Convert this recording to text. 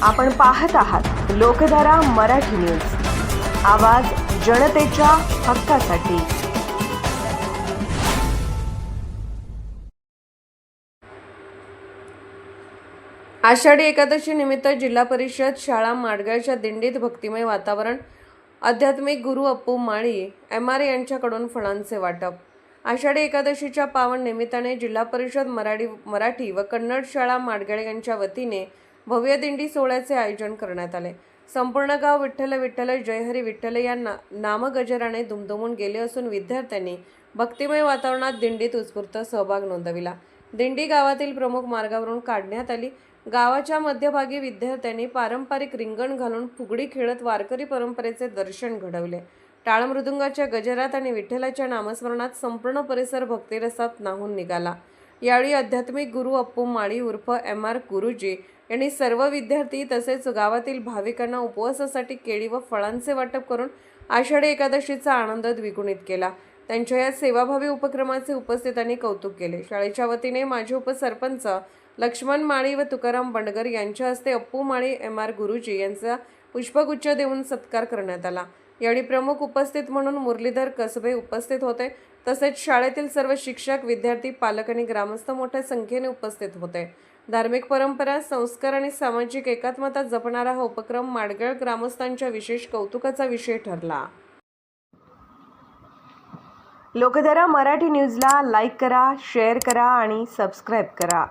आपण पाहत आहात लोकधारा मराठी न्यूज, आवाज जनतेच्या हक्कासाठी। आषाढी एकादशी निमित्त जिल्हा परिषद शाळा माडगळच्या दिंडीत भक्तिमय वातावरण। आध्यात्मिक गुरु अप्पू माळी MR यांच्याकडून फळांचे वाटप। आषाढी एकादशीच्या पावन निमित्ताने जिल्हा परिषद मराठी व कन्नड शाळा माडगळ यांच्या वतीने भव्य दिंडी सोहळ्याचे आयोजन करण्यात आले। संपूर्ण गाव विठ्ठल विठ्ठल जय हरी विठ्ठल या नामगजराने दुमदुमून गेले असून विद्यार्थ्यांनी भक्तिमय वातावरणात दिंडीत उत्स्फूर्त सहभाग नोंदविला। दिंडी गावातील प्रमुख मार्गावरून काढण्यात आली। गावाच्या मध्यभागी विद्यार्थ्यांनी पारंपरिक रिंगण घालून फुगडी खेळत वारकरी परंपरेचे दर्शन घडवले। टाळ मृदुंगाच्या गजरात आणि विठ्ठलाच्या नामस्मरणात संपूर्ण परिसर भक्तिरसात न्हाऊन निघाला। यावेळी आध्यात्मिक गुरु अप्पू माळी उर्फ MR गुरुजी यांनी सर्व विद्यार्थी तसेच गावातील भाविकांना उपवासासाठी केळी व फळांचे वाटप करून आषाढी एकादशीचा आनंद द्विगुणित केला। त्यांच्या या सेवाभावी उपक्रमाचे उपस्थितांनी कौतुक केले। शाळेच्या वतीने माजी उपसरपंच लक्ष्मण माळी व तुकाराम बंडगर यांच्या हस्ते अप्पू माळी MR गुरुजी यांचा पुष्पगुच्छ देऊन सत्कार करण्यात आला। यावेळी प्रमुख उपस्थित म्हणून मुरलीधर कसबे उपस्थित होते, तसेच शाळेतील सर्व शिक्षक, विद्यार्थी, पालक आणि ग्रामस्थ मोठ्या संख्येने उपस्थित होते। धार्मिक परंपरा, संस्कार आणि सामाजिक एकात्मता जपणारा हा उपक्रम माडगळ ग्रामस्थांच्या विशेष कौतुकाचा विषय ठरला। लोकधारा मराठी न्यूजला लाईक करा, शेअर करा आणि सबस्क्राईब करा।